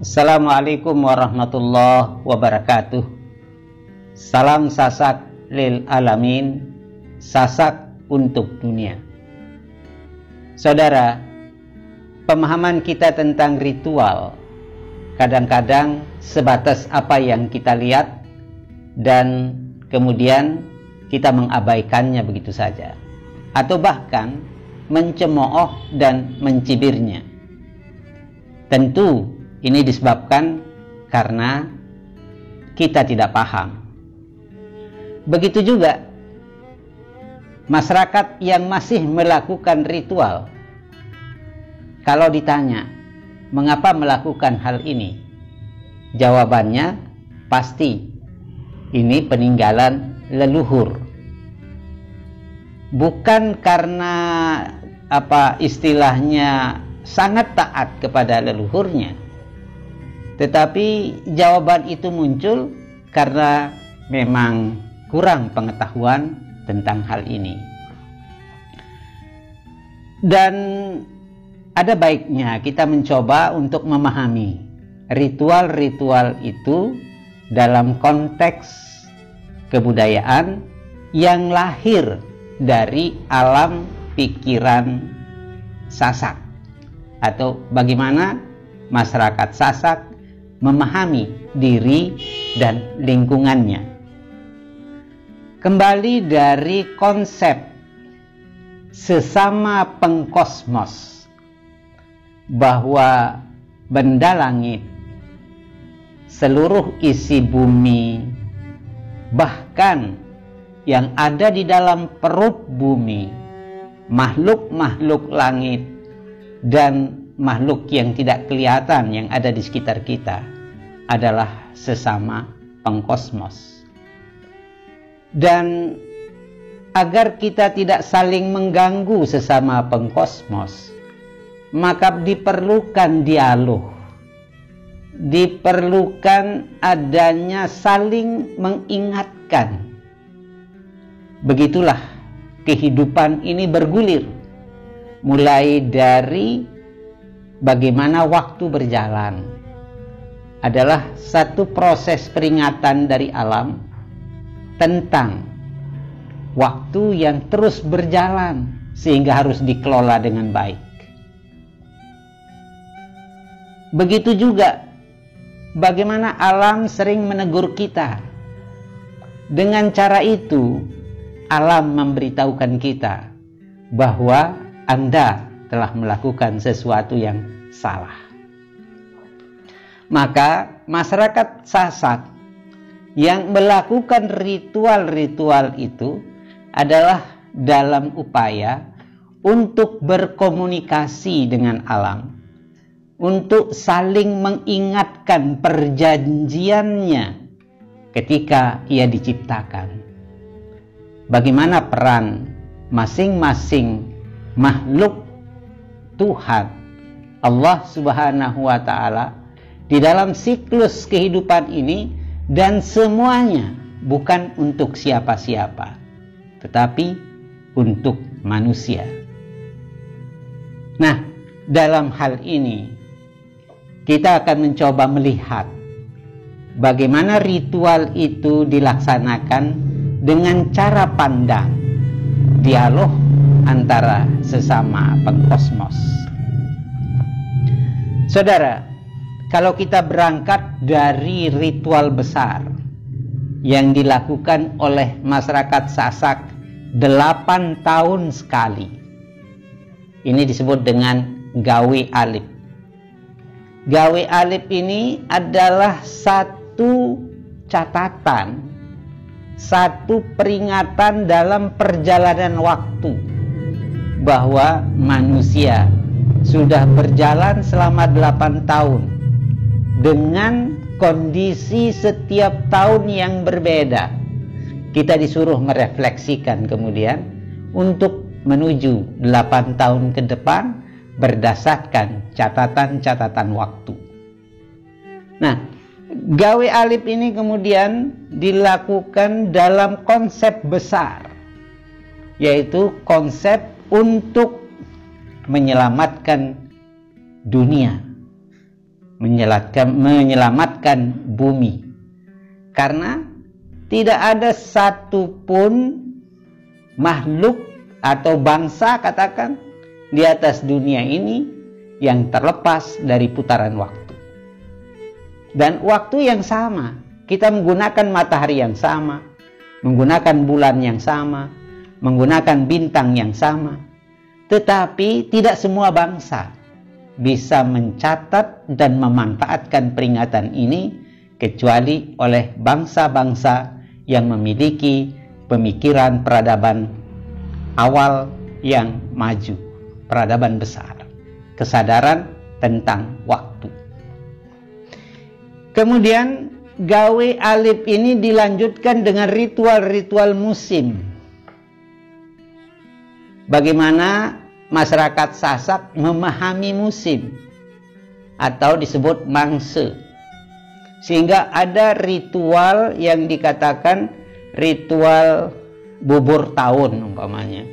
Assalamualaikum warahmatullahi wabarakatuh. Salam sasak lil alamin, sasak untuk dunia. Saudara, pemahaman kita tentang ritual kadang-kadang sebatas apa yang kita lihat dan kemudian kita mengabaikannya begitu saja, atau bahkan mencemooh dan mencibirnya. Tentu ini disebabkan karena kita tidak paham. Begitu juga masyarakat yang masih melakukan ritual. Kalau ditanya, mengapa melakukan hal ini? Jawabannya pasti ini peninggalan leluhur. Bukan karena istilahnya sangat taat kepada leluhurnya, tetapi jawaban itu muncul karena memang kurang pengetahuan tentang hal ini. Dan ada baiknya kita mencoba untuk memahami ritual-ritual itu dalam konteks kebudayaan yang lahir dari alam pikiran Sasak, atau bagaimana masyarakat Sasak memahami diri dan lingkungannya. Kembali dari konsep sesama pengkosmos, bahwa benda langit, seluruh isi bumi, bahkan yang ada di dalam perut bumi, makhluk-makhluk langit dan makhluk yang tidak kelihatan yang ada di sekitar kita adalah sesama pengkosmos. Dan agar kita tidak saling mengganggu sesama pengkosmos, maka diperlukan dialog, diperlukan adanya saling mengingatkan. Begitulah kehidupan ini bergulir, mulai dari bagaimana waktu berjalan adalah satu proses peringatan dari alam tentang waktu yang terus berjalan sehingga harus dikelola dengan baik. Begitu juga bagaimana alam sering menegur kita. Dengan cara itu alam memberitahukan kita bahwa Anda telah melakukan sesuatu yang salah. Maka masyarakat Sasak yang melakukan ritual-ritual itu adalah dalam upaya untuk berkomunikasi dengan alam, untuk saling mengingatkan perjanjiannya ketika ia diciptakan. Bagaimana peran masing-masing makhluk Tuhan Allah Subhanahu wa Ta'ala di dalam siklus kehidupan ini, dan semuanya bukan untuk siapa-siapa, tetapi untuk manusia. Nah, dalam hal ini kita akan mencoba melihat bagaimana ritual itu dilaksanakan dengan cara pandang dialog antara sesama pengkosmos. Saudara, kalau kita berangkat dari ritual besar yang dilakukan oleh masyarakat Sasak 8 tahun sekali, ini disebut dengan Gawe Alip. Gawe Alip ini adalah satu catatan, satu peringatan dalam perjalanan waktu bahwa manusia sudah berjalan selama 8 tahun dengan kondisi setiap tahun yang berbeda. Kita disuruh merefleksikan kemudian untuk menuju 8 tahun ke depan berdasarkan catatan-catatan waktu. Nah, Gawe Alip ini kemudian dilakukan dalam konsep besar, yaitu konsep untuk menyelamatkan dunia, menyelamatkan bumi. Karena tidak ada satupun makhluk atau bangsa, katakan, di atas dunia ini yang terlepas dari putaran waktu. Dan waktu yang sama, kita menggunakan matahari yang sama, menggunakan bulan yang sama, menggunakan bintang yang sama. Tetapi tidak semua bangsa bisa mencatat dan memanfaatkan peringatan ini, kecuali oleh bangsa-bangsa yang memiliki pemikiran peradaban awal yang maju, peradaban besar, kesadaran tentang waktu. Kemudian gawe alif ini dilanjutkan dengan ritual-ritual musim. Bagaimana masyarakat Sasak memahami musim atau disebut mangse. Sehingga ada ritual yang dikatakan ritual bubur tahun umpamanya,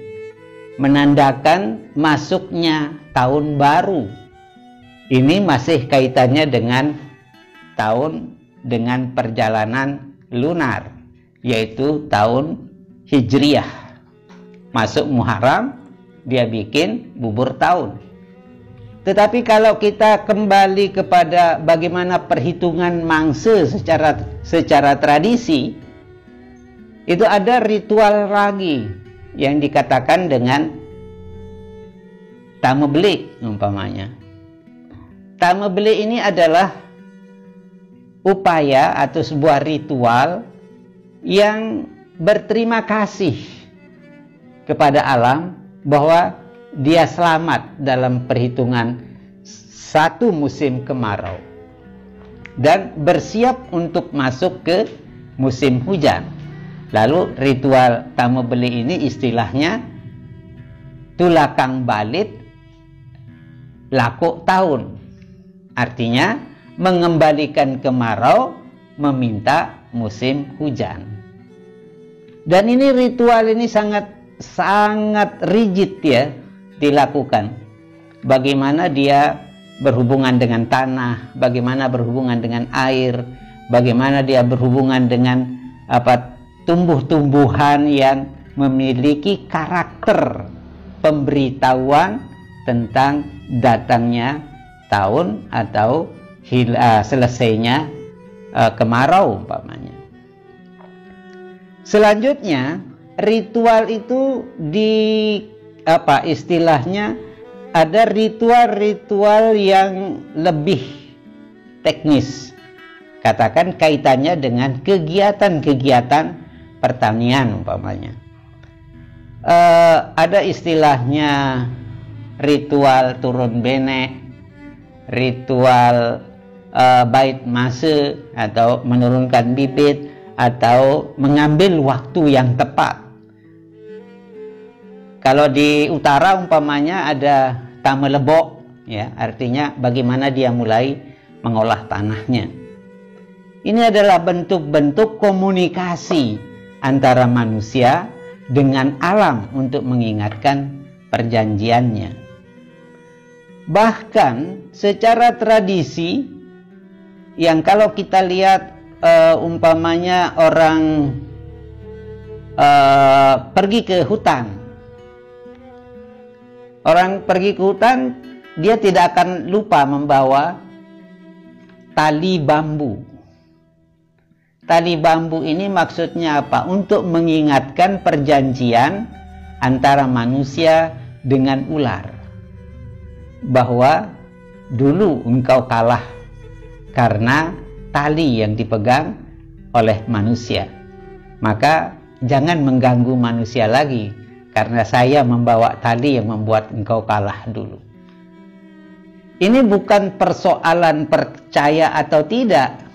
menandakan masuknya tahun baru. Ini masih kaitannya dengan tahun, dengan perjalanan lunar, yaitu tahun Hijriah. Masuk Muharram, dia bikin bubur tahun. Tetapi kalau kita kembali kepada bagaimana perhitungan mangse secara tradisi, itu ada ritual lagi yang dikatakan dengan tamebeli umpamanya. Tamebeli ini adalah upaya atau sebuah ritual yang berterima kasih kepada alam bahwa dia selamat dalam perhitungan satu musim kemarau dan bersiap untuk masuk ke musim hujan. Lalu ritual tamebeli ini istilahnya tulakang balit lakuk tahun. Artinya mengembalikan kemarau, meminta musim hujan. Dan ini ritual ini sangat rigid ya dilakukan. Bagaimana dia berhubungan dengan tanah, bagaimana berhubungan dengan air, bagaimana dia berhubungan dengan tumbuh-tumbuhan yang memiliki karakter pemberitahuan tentang datangnya tahun atau selesainya kemarau umpamanya. Selanjutnya ritual itu istilahnya ada ritual-ritual yang lebih teknis, katakan kaitannya dengan kegiatan-kegiatan pertanian umpamanya. Ada istilahnya ritual turun benek, ritual bait mase atau menurunkan bibit, atau mengambil waktu yang tepat. Kalau di utara umpamanya ada tamelebok, ya, artinya bagaimana dia mulai mengolah tanahnya. Ini adalah bentuk-bentuk komunikasi antara manusia dengan alam untuk mengingatkan perjanjiannya. Bahkan secara tradisi, yang kalau kita lihat umpamanya orang pergi ke hutan, orang pergi ke hutan, dia tidak akan lupa membawa tali bambu. Tali bambu ini maksudnya apa? Untuk mengingatkan perjanjian antara manusia dengan ular, bahwa dulu engkau kalah karena tali yang dipegang oleh manusia, maka jangan mengganggu manusia lagi karena saya membawa tali yang membuat engkau kalah dulu. Ini bukan persoalan percaya atau tidak,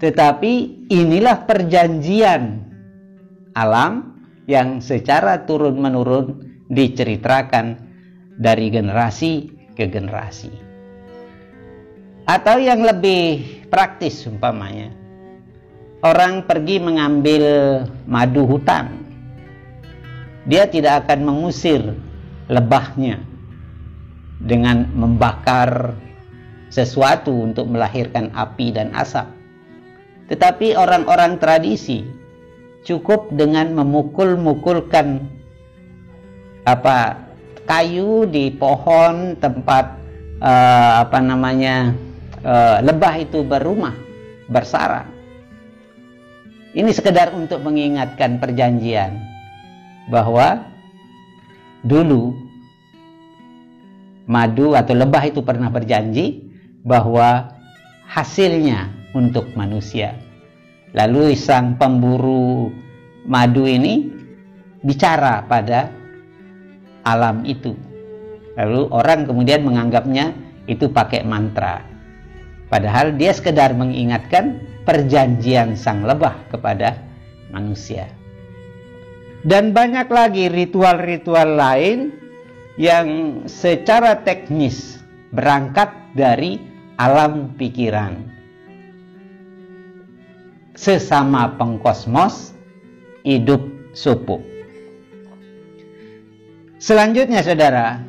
tetapi inilah perjanjian alam yang secara turun-menurun diceritakan dari generasi ke generasi. Atau yang lebih praktis umpamanya, orang pergi mengambil madu hutan, dia tidak akan mengusir lebahnya dengan membakar sesuatu untuk melahirkan api dan asap. Tetapi orang-orang tradisi cukup dengan memukul-mukulkan kayu di pohon tempat lebah itu berumah, bersarang. Ini sekedar untuk mengingatkan perjanjian bahwa dulu madu atau lebah itu pernah berjanji bahwa hasilnya untuk manusia. Lalu sang pemburu madu ini bicara pada alam itu. Lalu orang kemudian menganggapnya itu pakai mantra. Padahal dia sekedar mengingatkan perjanjian sang lebah kepada manusia. Dan banyak lagi ritual-ritual lain yang secara teknis berangkat dari alam pikiran. Sesama pengkosmos hidup supu. Selanjutnya saudara,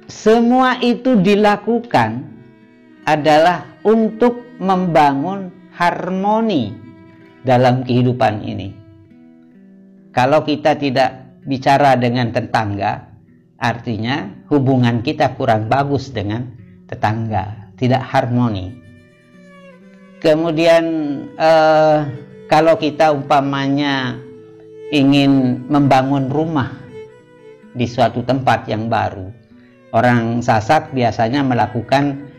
semua itu dilakukan adalah untuk membangun harmoni dalam kehidupan ini. Kalau kita tidak bicara dengan tetangga, artinya hubungan kita kurang bagus dengan tetangga, tidak harmoni. Kemudian kalau kita umpamanya ingin membangun rumah di suatu tempat yang baru, orang Sasak biasanya melakukan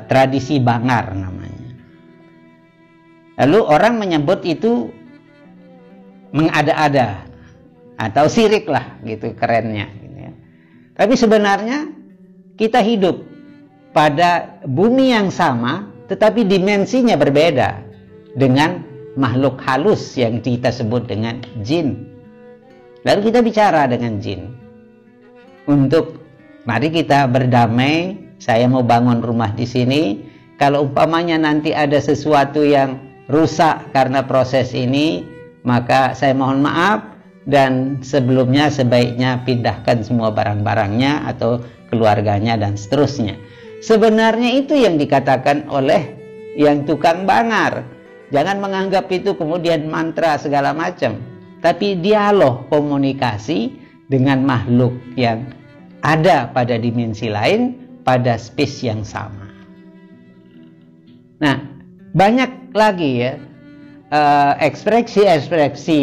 tradisi bangar namanya. Lalu orang menyebut itu mengada-ada atau sirik lah gitu kerennya gitu ya. Tapi sebenarnya kita hidup pada bumi yang sama tetapi dimensinya berbeda dengan makhluk halus yang kita sebut dengan jin. Lalu kita bicara dengan jin untuk mari kita berdamai. Saya mau bangun rumah di sini. Kalau umpamanya nanti ada sesuatu yang rusak karena proses ini, maka saya mohon maaf, dan sebelumnya sebaiknya pindahkan semua barang-barangnya atau keluarganya dan seterusnya. Sebenarnya itu yang dikatakan oleh yang tukang bangar. Jangan menganggap itu kemudian mantra segala macam, tapi dialog, komunikasi dengan makhluk yang ada pada dimensi lain, pada space yang sama. Nah, banyak lagi ya ekspresi-ekspresi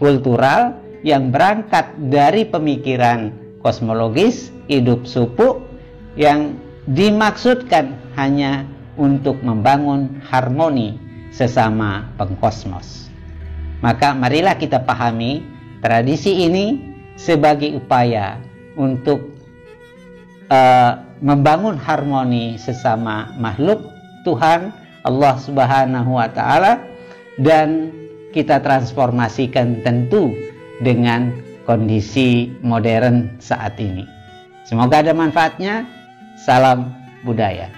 kultural yang berangkat dari pemikiran kosmologis, hidup supu, yang dimaksudkan hanya untuk membangun harmoni sesama pengkosmos. Maka marilah kita pahami tradisi ini sebagai upaya untuk membangun harmoni sesama makhluk Tuhan Allah Subhanahu wa Ta'ala, dan kita transformasikan tentu dengan kondisi modern saat ini. Semoga ada manfaatnya. Salam budaya.